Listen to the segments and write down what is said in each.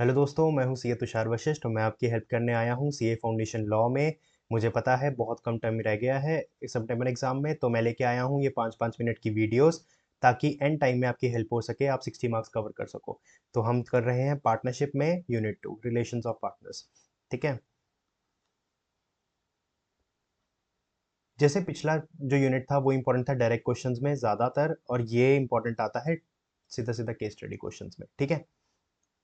Hello दोस्तों, मैं हूं सीए तुषार वशिष्ठ और मैं आपकी हेल्प करने आया हूं सीए फाउंडेशन लॉ में। मुझे पता है बहुत कम टाइम रह गया है इस सितंबर एग्जाम में, तो मैं लेके आया हूं ये 5-5 मिनट की वीडियोस ताकि एंड टाइम में आपकी हेल्प हो सके, आप 60 मार्क्स कवर कर सको। तो हम कर रहे हैं पार्टनरशिप में यूनिट 2 रिलेशंस ऑफ पार्टनर्स। ठीक है। जैसे पिछला जो यूनिट था वो इंपॉर्टेंट था डायरेक्ट क्वेश्चंस में ज़्यादातर, और ये इंपॉर्टेंट आता है सीधा सीधा केस स्टडी क्वेश्चंस में। ठीक है।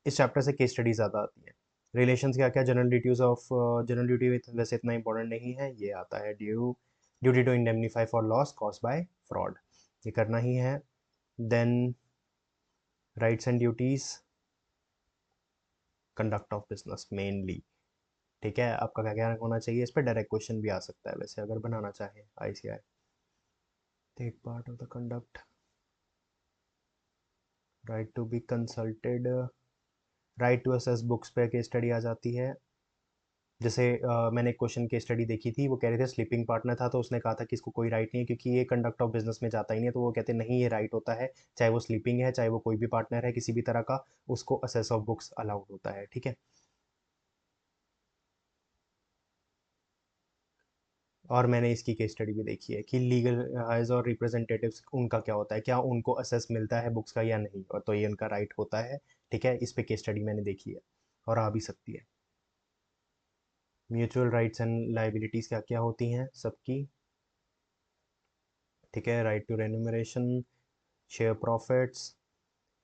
इस चैप्टर से केस स्टडी ज़्यादा आती है। रिलेशंस क्या क्या, general duties of general duty वैसे इतना इंपॉर्टेंट नहीं है, ये आता है duty to indemnify for loss caused by fraud, ये करना ही है। Then rights and duties, conduct of business mainly. ठीक है, आपका क्या क्या होना चाहिए, इस पर डायरेक्ट क्वेश्चन भी आ सकता है वैसे अगर बनाना चाहे ICI. Take part of the conduct, right to be consulted, right to access books पे केस स्टडी आ जाती है। जैसे मैंने एक क्वेश्चन की स्टडी देखी थी, वो कह रहे थे स्लीपिंग पार्टनर था तो उसने कहा था कि इसको कोई राइट नहीं है क्योंकि ये कंडक्ट ऑफ बिजनेस में जाता ही नहीं है, तो वो कहते नहीं ये राइट होता है, चाहे वो स्लीपिंग है चाहे वो कोई भी पार्टनर है किसी भी तरह का, उसको असेस ऑफ बुक्स अलाउड होता है। ठीक है। और मैंने इसकी केस स्टडी भी देखी है कि लीगल हाइज और रिप्रेजेंटेटिव्स उनका क्या होता है, क्या उनको असेस मिलता है बुक्स का या नहीं, और तो ये उनका राइट होता है। ठीक है, इस पे केस स्टडी मैंने देखी है और आ भी सकती है। म्यूचुअल राइट्स एंड लाइबिलिटीज क्या क्या होती हैं सबकी। ठीक है, right to remuneration, share profits,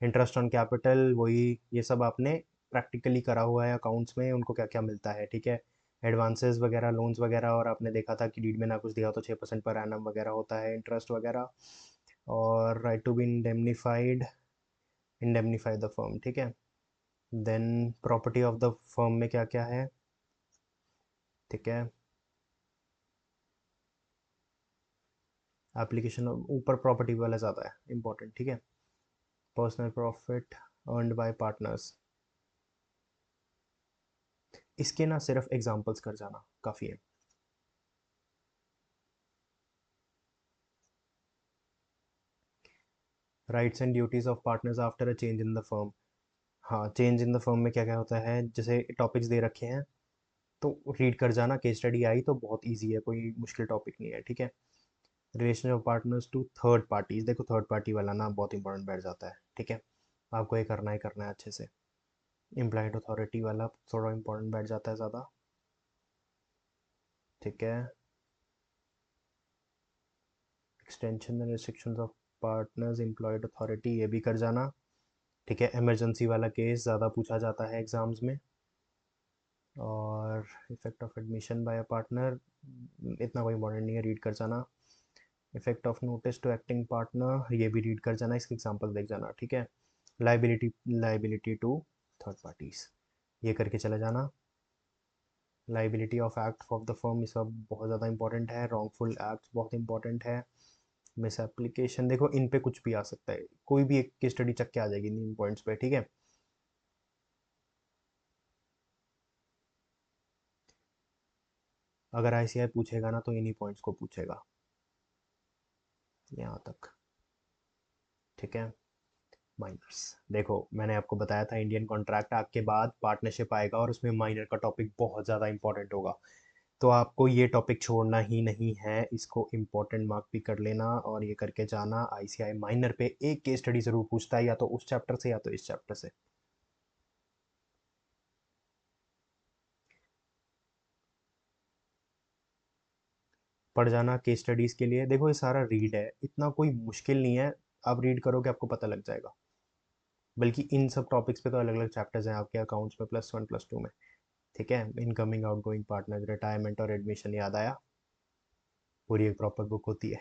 interest on capital, वही ये सब आपने प्रैक्टिकली करा हुआ है अकाउंट्स में, उनको क्या क्या मिलता है। ठीक है। एडवांसेस वगैरह, लोन्स वगैरह, और आपने देखा था कि डीड में ना कुछ दिया हो तो 6% पर एनम वगैरह होता है इंटरेस्ट वगैरह। और right to be indemnified, indemnify the firm. ठीक है। Then property of the firm में क्या क्या है। ठीक है। एप्लीकेशन ऊपर प्रॉपर्टी वाला ज़्यादा है इंपॉर्टेंट। ठीक है। Personal profit earned bye partners, इसके ना सिर्फ एग्जांपल्स कर जाना काफ़ी है। Rights and duties of partners after a change in the firm. हाँ, चेंज इन द फर्म में क्या क्या होता है, जैसे टॉपिक्स दे रखे हैं तो रीड कर जाना, केस स्टडी आई तो बहुत इजी है, कोई मुश्किल टॉपिक नहीं है। ठीक है। Relation of partners to third parties, देखो थर्ड पार्टी वाला ना बहुत इंपॉर्टेंट बैठ जाता है। ठीक है, आपको ये करना ही करना है अच्छे से। इम्प्लॉयड अथॉरिटी वाला थोड़ा इंपॉर्टेंट बैठ जाता है ज़्यादा। ठीक है। Extension and restrictions of partners employed authority, ये भी कर जाना। ठीक है, इमरजेंसी वाला केस ज़्यादा पूछा जाता है एग्जाम्स में। और effect of admission by a partner, इतना कोई इंपॉर्टेंट नहीं है, रीड कर जाना। Effect of notice to acting partner, ये भी रीड कर जाना, इसके एग्जांपल देख जाना। ठीक है। Liability, liability to third parties, ये करके चले जाना। Liability of act of the firm, ये सब बहुत ज़्यादा इंपॉर्टेंट है। रॉन्गफुल एक्ट बहुत इंपॉर्टेंट है। मिस एप्लीकेशन, देखो इन पे कुछ भी आ सकता है, कोई भी एक की स्टडी चक के आ जाएगी इन पॉइंट्स पे। ठीक है। अगर आईसीआई पूछेगा ना तो इन्हीं पॉइंट्स को पूछेगा, यहाँ तक। ठीक है। माइनर्स, देखो मैंने आपको बताया था इंडियन कॉन्ट्रैक्ट एक्ट के बाद पार्टनरशिप आएगा और उसमें माइनर का टॉपिक बहुत ज़्यादा इंपॉर्टेंट होगा, तो आपको ये टॉपिक छोड़ना ही नहीं है, इसको इम्पोर्टेंट मार्क भी कर लेना और ये करके जाना। आईसीआई माइनर पे एक केस स्टडी ज़रूर पूछता है, या तो उस चैप्टर से या तो इस चैप्टर से। पढ़ जाना केस स्टडीज़ के लिए, देखो ये सारा रीड है, इतना कोई मुश्किल नहीं है, आप रीड करोगे आपको पता लग जाएगा। बल्कि इन सब टॉपिक्स पे तो अलग अलग चैप्टर्स हैं आपके अकाउंट्स में, +1 +2 में। ठीक है। इनकमिंग आउटगोइंग पार्टनर, रिटायरमेंट और एडमिशन, याद आया, पूरी एक प्रॉपर बुक होती है।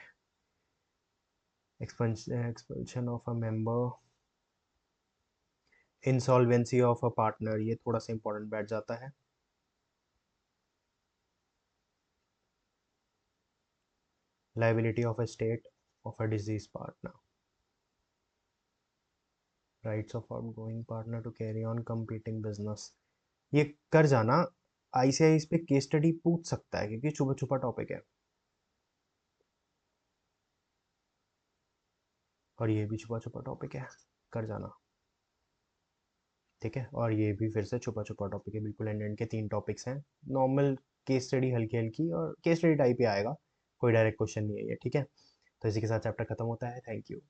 Expulsion of a member, insolvency of a partner, ये थोड़ा सा इंपॉर्टेंट बैठ जाता है। Liability of a state of a deceased partner, rights of outgoing partner to carry on competing business, ये कर जाना। आईसीआई इस पे केस स्टडी पूछ सकता है क्योंकि छुपा छुपा टॉपिक है, और ये भी छुपा छुपा टॉपिक है, कर जाना। ठीक है, और ये भी फिर से छुपा छुपा टॉपिक है, बिल्कुल एंड एंड के 3 टॉपिक्स हैं। नॉर्मल केस स्टडी हल्की हल्की और केस स्टडी टाइप ही आएगा, कोई डायरेक्ट क्वेश्चन नहीं है ये, ठीक है। तो इसी के साथ चैप्टर खत्म होता है, थैंक यू।